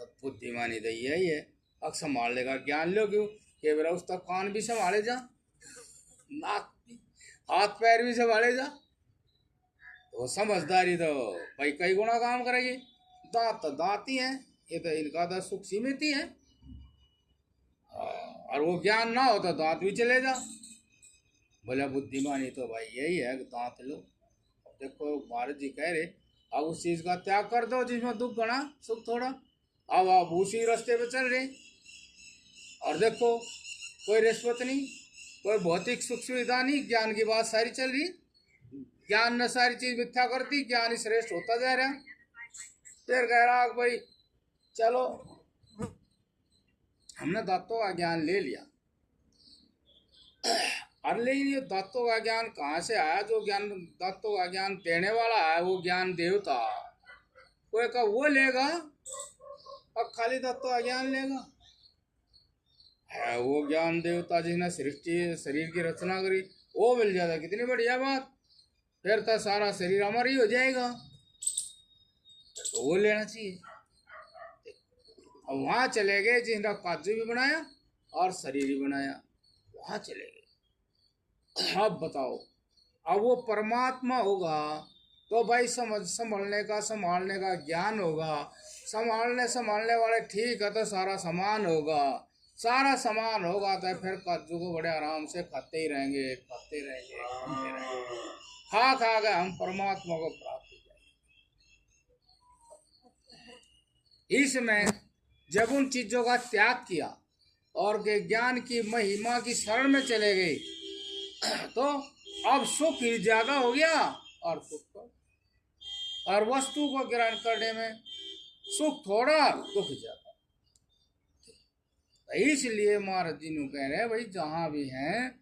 [SPEAKER 1] तब बुद्धिमानी तो यही है, अब संभाल लेगा ज्ञान लो क्यों कि मेरा उसका कान भी संभाले जा, नाक भी, हाथ पैर भी संभाले जा, तो समझदारी तो भाई कई गुना काम करेगी। दांत तो दांत ही है, ये तो इनका तो सुख सीमित ही है, और वो ज्ञान ना हो तो दांत भी चले जा। बोला बुद्धिमानी तो भाई यही है कि दांत लो। देखो महाराज जी कह रहे अब उस चीज का त्याग कर दो जिसमें दुख गणा सुख थोड़ा। अब आप उसी रास्ते पे चल रहे और देखो कोई रिश्वत नहीं, कोई भौतिक सुख सुविधा नहीं, ज्ञान की बात सारी चल रही। ज्ञान ने सारी चीज मिथ्या करती, ज्ञान ही श्रेष्ठ होता जा रहा। फिर कह रहा भाई चलो हमने तत्वों का ज्ञान ले लिया, अरे लेकिन ये तत्वों का ज्ञान कहाँ से आया? जो ज्ञान तत्वों का ज्ञान देने वाला है वो ज्ञान देवता, कोई का वो लेगा और खाली तत्व का ज्ञान लेगा? है वो ज्ञान देवता जिसने सृष्टि शरीर की रचना करी, वो मिल जाता कितनी बढ़िया बात। फिर तो सारा शरीर हमारा ही हो जाएगा, तो वो लेना चाहिए। अब वहां चले गए जिसने काजू भी बनाया और शरीर भी बनाया, वहां चले गए। अब बताओ, अब वो परमात्मा होगा तो भाई संभलने का ज्ञान होगा, संभालने वाले ठीक है तो सारा सामान होगा, सारा सामान होगा तो फिर काजू को बड़े आराम से खाते ही रहेंगे, खाते रहेंगे, खाते रहेंगे, खा खा के हम परमात्मा को प्राप्त हो जाएंगे। इसमें जब उन चीजों का त्याग किया और के ज्ञान की महिमा की शरण में चले गए तो अब सुख ही ज्यादा हो गया और सुख और वस्तु को ग्रहण करने में सुख थोड़ा दुख ज्यादा। इसलिए महाराज जी ने कह रहे भाई जहां भी हैं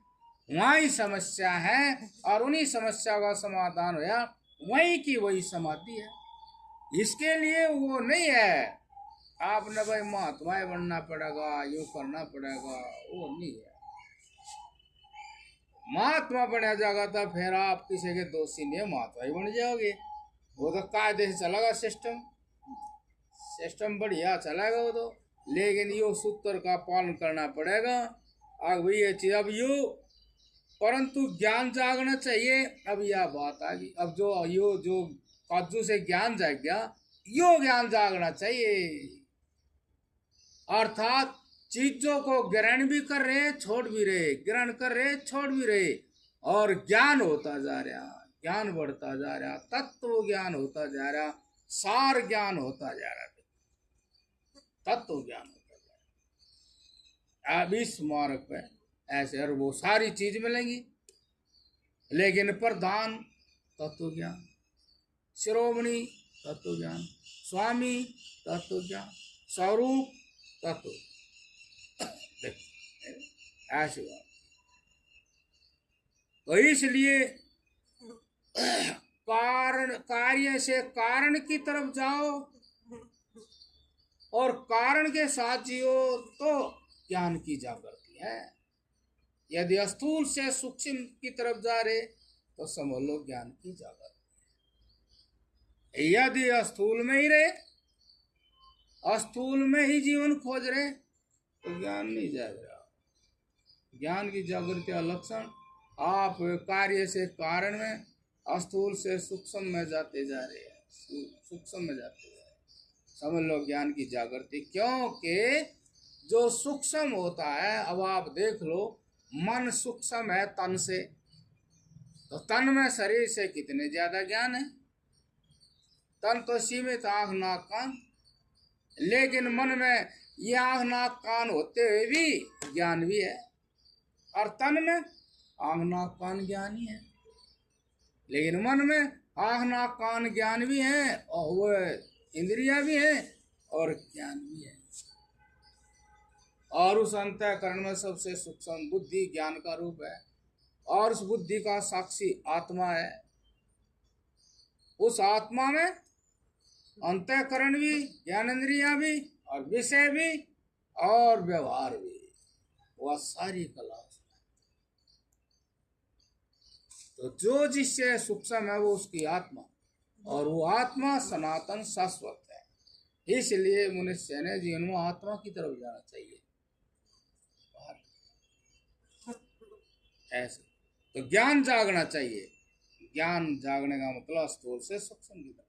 [SPEAKER 1] वहां ही समस्या है और उन्हीं समस्या का समाधान होया वही की वही समाधि है। इसके लिए वो नहीं है आपने भाई महात्माएं बनना पड़ेगा, यूं करना पड़ेगा, वो नहीं है। महात्मा बना जाएगा तो फिर आप किसी के दोषी नहीं, महात्मा ही बन जाओगे। वो तो कायदे से चलेगा सिस्टम बढ़िया चलेगा वो तो, लेकिन यो सूत्र का पालन करना पड़ेगा। अब ये चीज अब यो परंतु ज्ञान जागना चाहिए। अब यह बात आ गई, अब जो काजू से ज्ञान जाग गया, यो ज्ञान जागना चाहिए। अर्थात चीजों को ग्रहण भी कर रहे छोड़ भी रहे, ग्रहण कर रहे छोड़ भी रहे, और ज्ञान होता जा रहा, ज्ञान बढ़ता जा रहा, तत्व ज्ञान होता जा रहा, सार ज्ञान होता जा रहा, तत्व ज्ञान होता जा रहा। अब इस मार्ग पे ऐसे और वो सारी चीज मिलेंगी, लेकिन प्रधान तत्व ज्ञान, शिरोमणि तत्व ज्ञान, स्वामी तत्व ज्ञान, स्वरूप तत्व, ऐसे बात। तो इसलिए कार्य से कारण की तरफ जाओ और कारण के साथ जियो तो ज्ञान की जागृति है। यदि स्थूल से सूक्ष्म की तरफ जा रहे तो समझ लो ज्ञान की जागृति। यदि स्थूल में ही रहे, स्थूल में ही जीवन खोज रहे तो ज्ञान नहीं जाग रहा। ज्ञान की जागृति का लक्षण आप कार्य से कारण में, स्थूल से सूक्ष्म में जाते जा रहे हैं, सूक्ष्म में जाते जा रहे हैं, समझ लो ज्ञान की जागृति। क्योंकि जो सूक्ष्म होता है, अब आप देख लो मन सूक्ष्म है तन से, तो तन में शरीर से कितने ज्यादा ज्ञान है। तन तो सीमित आंख नाक कान, लेकिन मन में ये आंख नाक कान होते हुए भी ज्ञान भी है, और तन में आंख नाक कान ज्ञान ही है, लेकिन मन में आंख नाक कान ज्ञान भी है और वो इंद्रियां भी है और ज्ञान भी है। और उस अंतःकरण में सबसे सूक्ष्म बुद्धि ज्ञान का रूप है, और उस बुद्धि का साक्षी आत्मा है। उस आत्मा में अंतःकरण भी, ज्ञानेंद्रियां भी और विषय भी और व्यवहार भी, वह सारी कला। तो जो जिससे सूक्ष्म है वो उसकी आत्मा, और वो आत्मा सनातन शाश्वत है। इसलिए मनुष्य ने जीवन में आत्मा की तरफ जाना चाहिए। ऐसे तो ज्ञान जागना चाहिए। ज्ञान जागने का मतलब स्थूल से सूक्ष्म की तरफ,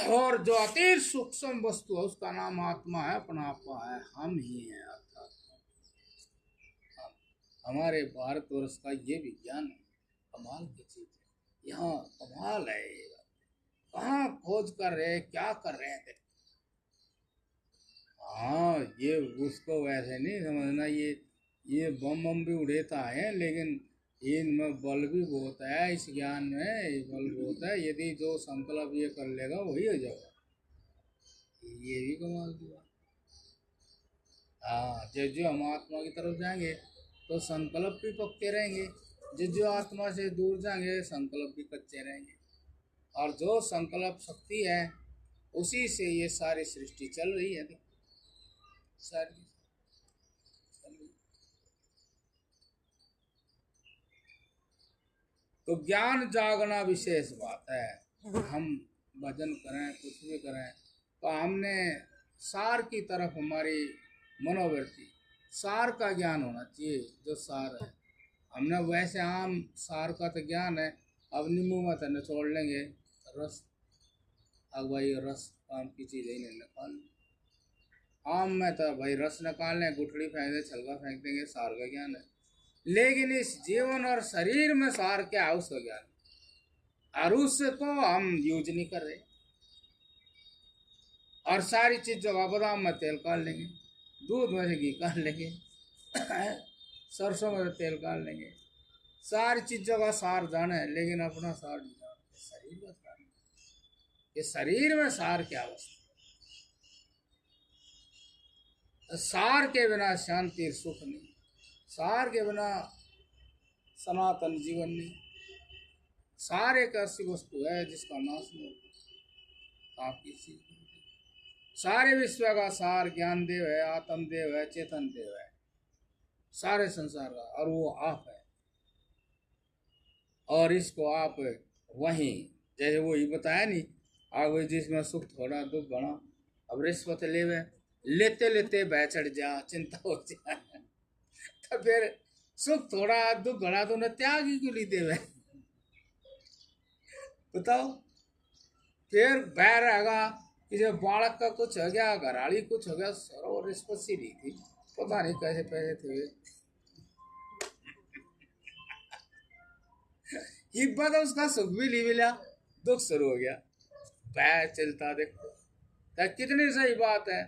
[SPEAKER 1] और जो अति सूक्ष्म वस्तु है उसका नाम आत्मा है, अपना आपा है, हम ही हैं। अर्थात हमारे भारतवर्ष का ये विज्ञान है, कमाल की चीज है। यहाँ कमाल है ये। कहाँ खोज कर रहे हैं, क्या कर रहे हैं। हाँ, ये उसको वैसे नहीं समझना, ये बम बम भी उड़ेता है, लेकिन इनमें बल भी बहुत है, इस ज्ञान में ये बल बहुत है। यदि जो संकल्प ये कर लेगा वही हो जाएगा। ये भी कमाल की बात। हाँ, जो जो हम आत्मा की तरफ जाएंगे तो संकल्प भी पक्के रहेंगे, जो जो आत्मा से दूर जाएंगे संकल्प भी कच्चे रहेंगे। और जो संकल्प शक्ति है उसी से ये सारी सृष्टि चल रही है, सारी चल रही। तो ज्ञान जागना विशेष बात है। हम भजन करें, कुछ भी करें, तो हमने सार की तरफ हमारी मनोवृत्ति, सार का ज्ञान होना चाहिए, जो सार है। हमने वैसे आम सार का तो ज्ञान है, अब नींबू में तो निचोड़ लेंगे रस, अब भाई रस काम की चीज़ ही नहीं निकाल। आम में तो भाई रस निकाल लें, गुठली फेंक दें, छलका फेंक देंगे, सार का ज्ञान है। लेकिन इस जीवन और शरीर में सार क्या है उसका ज्ञान, और उससे तो हम यूज नहीं कर रहे। और सारी चीजों का बादाम में तेल काट लेंगे, दूध में से घी काट लेंगे, सरसों में से तेल काट लेंगे, सारी चीजों का सार जाना है, लेकिन अपना सार नहीं जाना, शरीर का सार नहीं। ये शरीर में सार क्या वस्तु, सार के बिना शांति सुख नहीं, सार के बिना सनातन जीवन नहीं। सार एक ऐसी वस्तु है जिसका नाश नहीं होता, आपकी चीज सारे विश्व का सार ज्ञान देव है, आत्म देव है, चेतन देव है, सारे संसार का, और वो आप है। और इसको आप वहीं, जैसे वो ही बताया नहीं, आगे जिसमें सुख थोड़ा दुख बड़ा, अब रिश्वत लेते लेते बह चढ़ जा, चिंता हो जाए, तो फिर सुख थोड़ा दुख बड़ा तो उन्हें त्याग ही क्यों नहीं देवे, बताओ। फिर बह रहेगा कि जब बालक का कुछ हो गया, घराड़ी कुछ हो गया, सरोवर रिश्वत सी नहीं थी, पता नहीं कैसे पैसे थे। ये बात उसका सुख भी नहीं मिला, दुख शुरू हो गया, पैर चलता। देखो तो कितनी सही बात है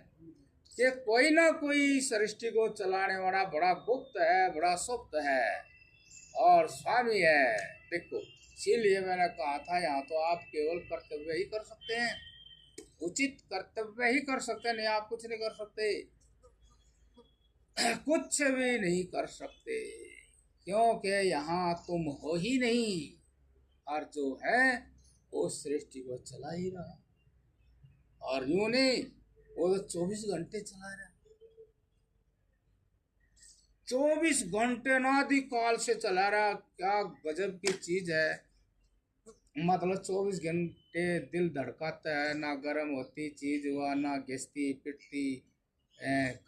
[SPEAKER 1] कि कोई ना कोई सृष्टि को चलाने वाला बड़ा गुप्त है, बड़ा सुप्त है, और स्वामी है। देखो, इसीलिए मैंने कहा था यहाँ तो आप केवल कर्तव्य ही कर सकते हैं, उचित कर्तव्य ही कर सकते हैं, नहीं आप कुछ नहीं कर सकते, कुछ भी नहीं कर सकते, क्योंकि यहाँ तुम हो ही नहीं, और जो है वो सृष्टि को चला ही रहा। और यूं नहीं, वो तो 24 घंटे चला रहा, 24 घंटे नादि काल से चला रहा। क्या गजब की चीज है, मतलब 24 घंटे दिल धड़काता है, ना गर्म होती चीज हुआ, ना घिसती पिटती,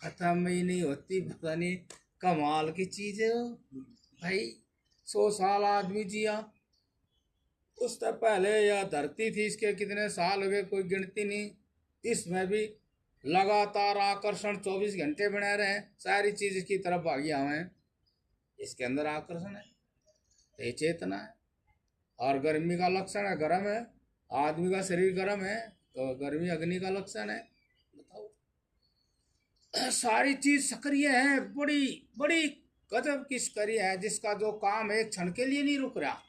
[SPEAKER 1] खत्म ही नहीं होती, पता नहीं, कमाल की चीज है वो भाई। 100 साल आदमी जिया, उससे पहले यह धरती थी, इसके कितने साल हो गए कोई गिनती नहीं, इसमें भी लगातार आकर्षण 24 घंटे बने रहे, सारी चीज इसकी तरफ भागी हुए हैं, इसके अंदर आकर्षण है, ये चेतना है। और गर्मी का लक्षण है गर्म है, आदमी का शरीर गर्म है तो गर्मी अग्नि का लक्षण है, बताओ। सारी चीज सक्रिय है, बड़ी बड़ी गजब की सक्रिय है, जिसका जो काम एक क्षण के लिए नहीं रुक रहा,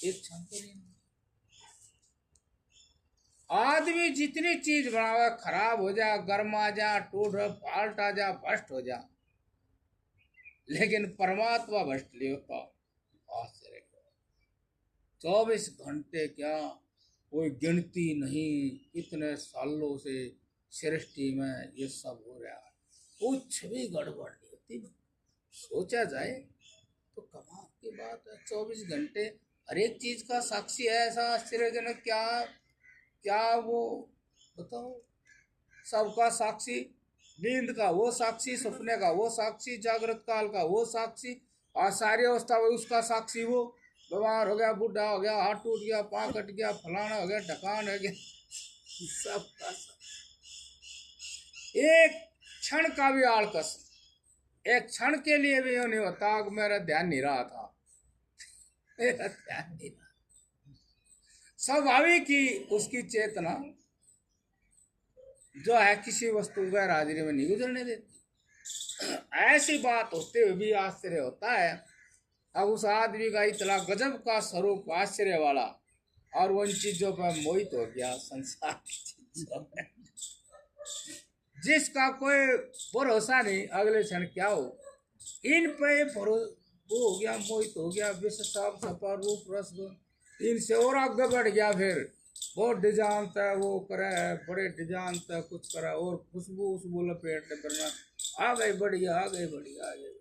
[SPEAKER 1] एक क्षण के लिए नहीं। आदमी जितनी चीज बनावे, खराब हो जा, गर्मा जा, टूट फाल्ट आ जा, भ्रष्ट हो जा, लेकिन परमात्मा भ्रष्ट नहीं होता। 24 घंटे क्या, कोई गिनती नहीं, इतने सालों से सृष्टि में ये सब हो रहा है, कुछ भी गड़बड़ नहीं होती। सोचा जाए तो कमाल की बात है, 24 घंटे हर एक चीज का साक्षी है, ऐसा आश्चर्यजनक क्या क्या वो, बताओ। सबका साक्षी, नींद का वो साक्षी, सपने का वो साक्षी, जागृत काल का वो साक्षी, और सारी अवस्था में उसका साक्षी वो। बीमार हो गया, बूढ़ा हो गया, हाथ टूट गया, पाँव कट गया, फलाना हो गया, ढकान हो गया, सबका एक क्षण का भी आलकस, एक क्षण के लिए भी नहीं होता कि मेरा ध्यान नहीं रहा था, मेरा ध्यान नहीं रहा। स्वाभाविक ही उसकी चेतना जो है किसी वस्तु गैर हाजिरी में नहीं गुजरने देती। ऐसी बात होते हुए भी आश्चर्य होता है। अब उस आदमी का इतना गजब का स्वरूप आश्चर्य वाला, और वो इन चीजों पर मोहित हो गया, संसार की चीजों में, जिसका कोई भरोसा नहीं अगले क्षण क्या हो। इन पे वो हो गया, मोहित हो गया, विश्व सब सपा रूप रस इनसे और आगे बढ़ गया। फिर बहुत डिजाइन तय वो करे, बड़े डिजाइन तय कुछ करा, और खुशबू उशबू लपेटने पर आ गई बढ़िया, आ गई बढ़िया, आ गई।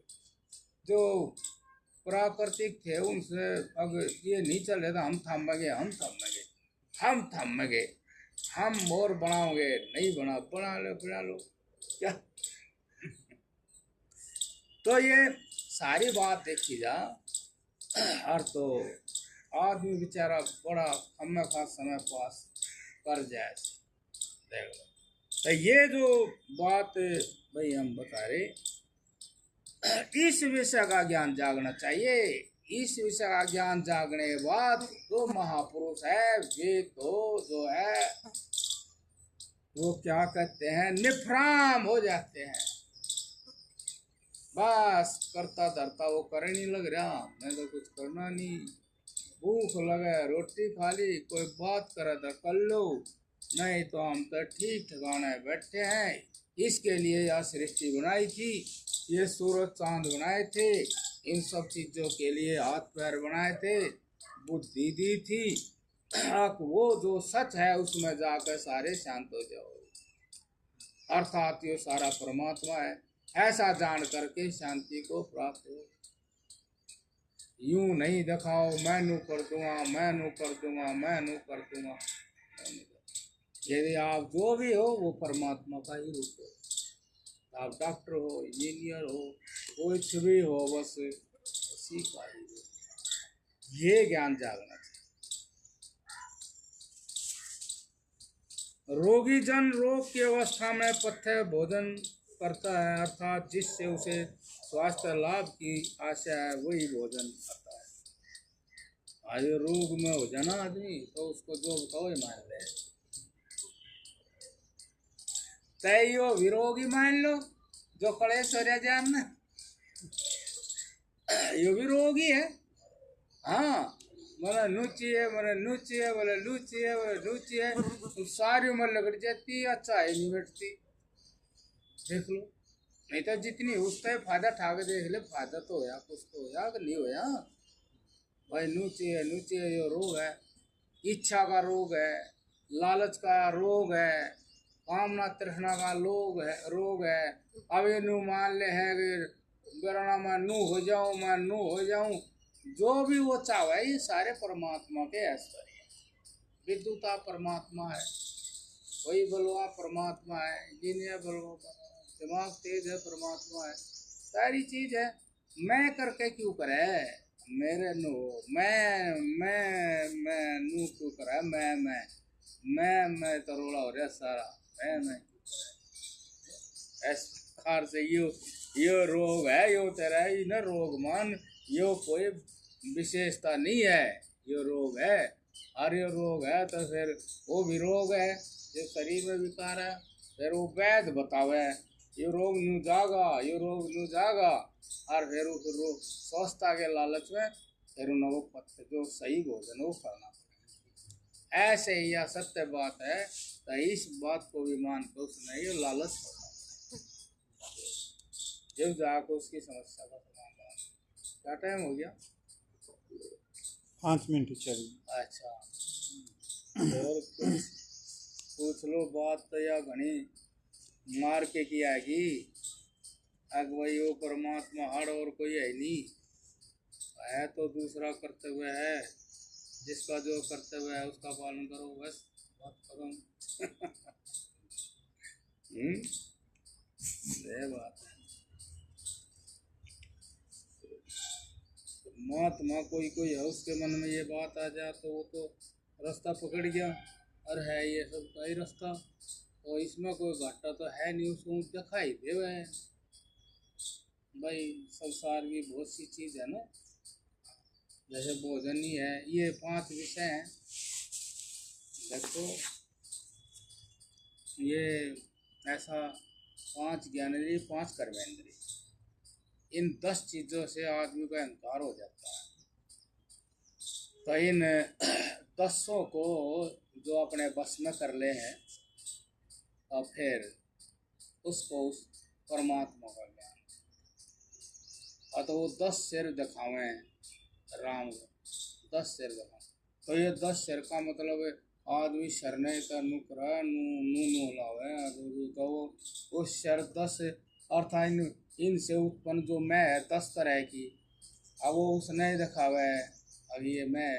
[SPEAKER 1] जो प्राकृतिक थे उनसे अगर ये नहीं चले तो हम थमेंगे, हम थमेंगे, हम थमेंगे, हम और बनाओगे, नहीं बना लो क्या। तो ये सारी बात देखी जा, और तो आदमी बेचारा बड़ा हमें खास समय पास कर जाए। देख लो, तो ये जो बात भाई हम बता रहे, इस विषय का ज्ञान जागना चाहिए। इस विषय का ज्ञान जागने के बाद जो महापुरुष है वे तो जो है वो क्या कहते हैं, निफ्राम हो जाते हैं। बस करता धरता वो करे नहीं लग रहा, मैं तो कुछ करना नहीं, भूख लगे रोटी खा ली, कोई बात करे तो कर लो, नहीं तो हम तो ठीक ठिकाने बैठे हैं। इसके लिए यह सृष्टि बनाई थी, ये सूरज चांद बनाए थे, इन सब चीजों के लिए हाथ पैर बनाए थे, बुद्धि दी थी। अब वो जो सच है उसमें जाकर सारे शांत हो जाओ, अर्थात ये सारा परमात्मा है, ऐसा जान करके शांति को प्राप्त हो। यूं नहीं दिखाओ मैं नू कर दूंगा, मैं नू कर दूंगा, मैं नू कर दूंगा। यदि आप जो भी हो वो परमात्मा का ही रूप हो। आप डॉक्टर हो, इंजीनियर हो, कुछ भी हो, बस उसी का ही रूप। ये ज्ञान जागना चाहिए। रोगी जन रोग की अवस्था में पथ्य भोजन करता है, अर्थात जिससे उसे स्वास्थ्य लाभ की आशा है वही भोजन करता है। आज रोग में हो जाना आदमी तो उसको जो बताओ मान ले, तय यो विरोगी मान लो जो कलेश्वर्या जान ना, यो भी रोगी है। हाँ, मैंने नूची है, मैंने नूची है, बोले लूची है, बोले लूची है, तो सारी उम्र लगड़ जाती, अच्छा है नहीं बैठती। देख लो, नहीं तो जितनी उसका फायदा ठाके देख ले, फायदा तो होया, कुछ तो होया कि नहीं होया। भाई नूची है, नूची है, ये रोग है, इच्छा का रोग है, लालच का रोग है, कामना तृष्णा का रोग है। अब ये नू मान ले है कि मेरा मैं नू हो जाऊं, मैं नू हो जाऊं, जो भी वो चाहे ये सारे परमात्मा के ऐश्वर्य। विद्युता परमात्मा है, वही बलवा परमात्मा है, इंजीनियर बलवा, दिमाग तेज है परमात्मा है, सारी चीज है। मैं करके क्यों करे, मेरे नो मैं नू क्यों करे, मैं तरोड़ा हो रहा सारा, मैं इस प्रकार से यो रोग है, यो तेरा ही न रोग मान, यो कोई विशेषता नहीं है, यो रोग है। और ये रोग है तो फिर वो भी रोग है जो शरीर में विकार है, फिर वो वैद्य बतावे ये रोग नू जागा, ये रोग नू जागा, और फिर रोग स्वस्थता के लालच में फिर उनको पत्ते जो सही भोजन वो करना। ऐसे ही यह सत्य बात है, तो इस बात को भी मान कर उसने ये लालच करना, जब जाकर उसकी समस्या का समाधान। क्या टाइम हो गया?
[SPEAKER 3] 5 मिनट चाहिए।
[SPEAKER 1] अच्छा, और कुछ पूछ लो बात तो या घनी मार के किया की अग वही वो परमात्मा हर और कोई है नहीं है, तो दूसरा कर्तव्य है, जिसका जो कर्तव्य है उसका पालन करो, बस बात खत्म। ये बात है। महात्मा कोई कोई है उसके मन में ये बात आ जाए तो वो तो रास्ता पकड़ गया, और है ये सब का ही रास्ता, और इसमें कोई घाटा तो है नहीं, उसको दिखाई दे वह भाई संसार की बहुत सी चीज है ना, जैसे भोजन ही है, ये 5 विषय हैं। देखो ये ऐसा 5 ज्ञानेंद्रिय, 5 कर्मेंद्रिय, इन 10 चीज़ों से आदमी का अहंकार हो जाता है। तो इन 10 को जो अपने बस में कर ले हैं, और फिर उसको उस परमात्मा का ज्ञान, और तो वो 10 सिर दिखावें राम को, 10 सिर दिखावें। तो ये 10 सिर का मतलब आदमी शरणे का नुकरा नू लावे, तो वो उस शर 10 अर्थात इनसे उत्पन्न जो मैं है 10 तरह की, अब वो उसने दिखावे। अब ये मैं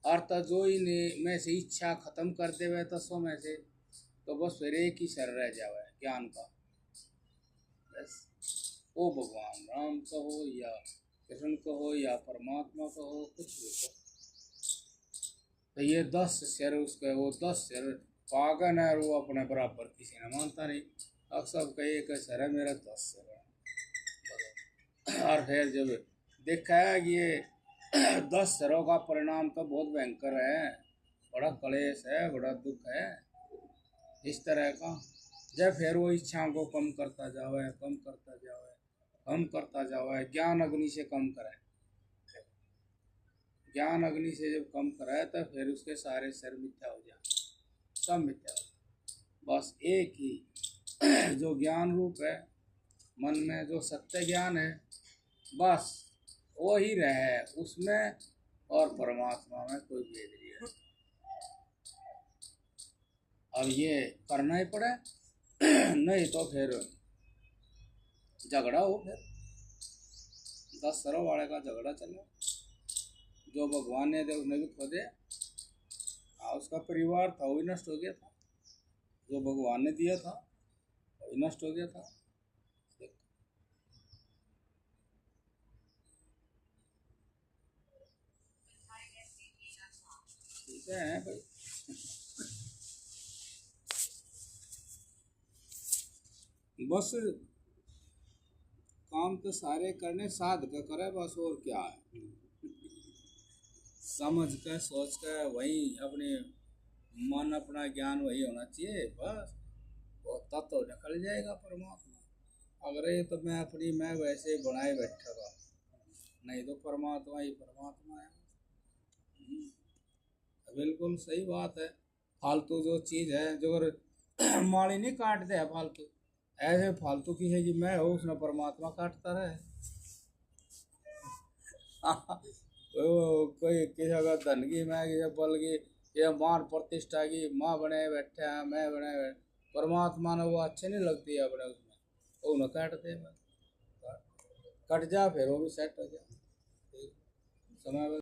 [SPEAKER 1] अर्थ जो इन में से इच्छा खत्म कर देवे 10 में से, तो बस फिर एक ही शर रह जावे ज्ञान का। बस ओ भगवान राम कहो या कृष्ण कहो या परमात्मा कहो, कुछ भी कहो, तो ये 10 सिर उसके, वो 10 सिर पागन है, और वो अपने बराबर किसी ने मानता नहीं। अब सब कहे एक सर है, मेरा 10 सिर है। और फिर जब देखा है कि ये 10 सिरों का परिणाम तो बहुत भयंकर है, बड़ा क्लेश है, बड़ा दुख है, इस तरह का। जब फिर वो इच्छाओं को कम करता जावे, कम करता जावे, कम करता जावे, ज्ञान अग्नि से कम कराए, ज्ञान अग्नि से जब कम कराए तो फिर उसके सारे सिर मिथ्या हो जाए, सब मिथ्या हो जाए। बस एक ही जो ज्ञान रूप है मन में, जो सत्य ज्ञान है, बस वो ही रहे उसमें, और परमात्मा में कोई भेद नहीं है। अब ये करना ही पड़े, नहीं तो फिर झगड़ा हो, फिर 10 सरों वाले का झगड़ा चले। जो भगवान ने दे उसने भी खो दे, उसका परिवार था वो भी नष्ट हो गया था, जो भगवान ने दिया था वो भी नष्ट हो गया था। ठीक है भाई। बस काम तो सारे करने, साध का करे बस, और क्या है। समझ कर सोच कर वही अपने मन, अपना ज्ञान वही होना चाहिए बस, वो तब तो निकल जाएगा परमात्मा। अगर ये तो मैं अपनी मैं वैसे बनाए बैठा था, नहीं तो परमात्मा ही परमात्मा है। बिल्कुल सही बात है। फालतू जो चीज़ है, जो अगर माली नहीं काटते हैं फालतू, ऐसे फालतू की है कि मैं हो, उसमें परमात्मा काटता रहे। कोई किसी का धन की, मैं किसी बल की, ये मान प्रतिष्ठा की माँ बने बैठे हैं, मैं बने बैठे, परमात्मा ने वो अच्छे नहीं लगती है अपने उसमें, वो न काटते हैं। कट जा फिर वो भी सेट हो जाए समय।